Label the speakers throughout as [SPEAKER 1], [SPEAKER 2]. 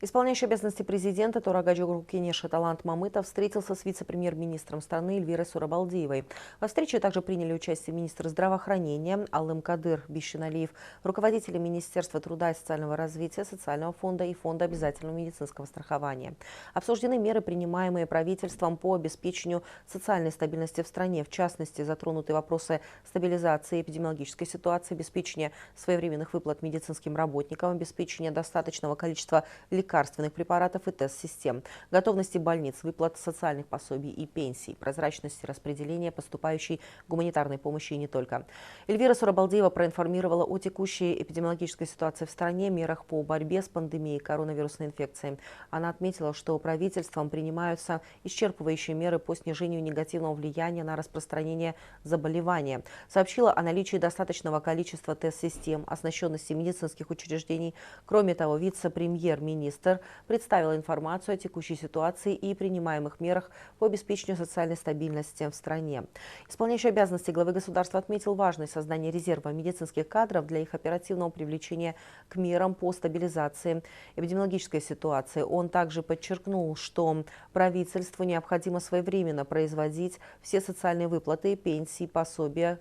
[SPEAKER 1] Исполняющий обязанности президента Турагаджу Кенеша Талант Мамытов встретился с вице-премьер-министром страны Эльвирой Сурабалдиевой. Во встрече также приняли участие министр здравоохранения Алым Кадыр Бишиналиев, руководители Министерства труда и социального развития, Социального фонда и Фонда обязательного медицинского страхования. Обсуждены меры, принимаемые правительством по обеспечению социальной стабильности в стране. В частности, затронуты вопросы стабилизации эпидемиологической ситуации, обеспечения своевременных выплат медицинским работникам, обеспечения достаточного количества лекарственных препаратов и тест-систем, готовности больниц, выплат социальных пособий и пенсий, прозрачности распределения поступающей гуманитарной помощи и не только. Эльвира Сурабалдиева проинформировала о текущей эпидемиологической ситуации в стране, мерах по борьбе с пандемией коронавирусной инфекции. Она отметила, что правительством принимаются исчерпывающие меры по снижению негативного влияния на распространение заболевания. Сообщила о наличии достаточного количества тест-систем, оснащенности медицинских учреждений. Кроме того, вице-премьер-министр представила информацию о текущей ситуации и принимаемых мерах по обеспечению социальной стабильности в стране. Исполняющий обязанности главы государства отметил важность создания резерва медицинских кадров для их оперативного привлечения к мерам по стабилизации эпидемиологической ситуации. Он также подчеркнул, что правительству необходимо своевременно производить все социальные выплаты, пенсии, пособия,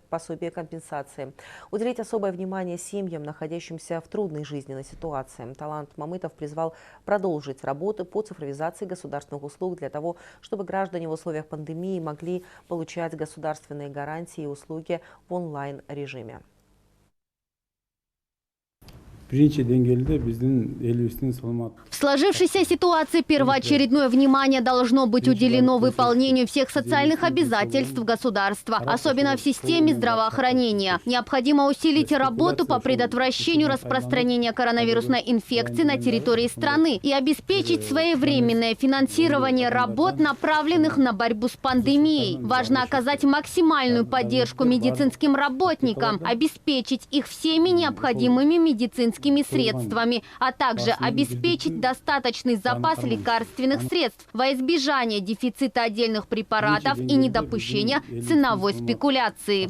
[SPEAKER 1] компенсации. Уделить особое внимание семьям, находящимся в трудной жизненной ситуации. Талант Мамытов призвал продолжить работу по цифровизации государственных услуг для того, чтобы граждане в условиях пандемии могли получать государственные гарантии и услуги в онлайн-режиме.
[SPEAKER 2] В сложившейся ситуации первоочередное внимание должно быть уделено выполнению всех социальных обязательств государства, особенно в системе здравоохранения. Необходимо усилить работу по предотвращению распространения коронавирусной инфекции на территории страны и обеспечить своевременное финансирование работ, направленных на борьбу с пандемией. Важно оказать максимальную поддержку медицинским работникам, обеспечить их всеми необходимыми медицинскими средствами, а также обеспечить достаточный запас лекарственных средств во избежание дефицита отдельных препаратов и недопущения ценовой спекуляции.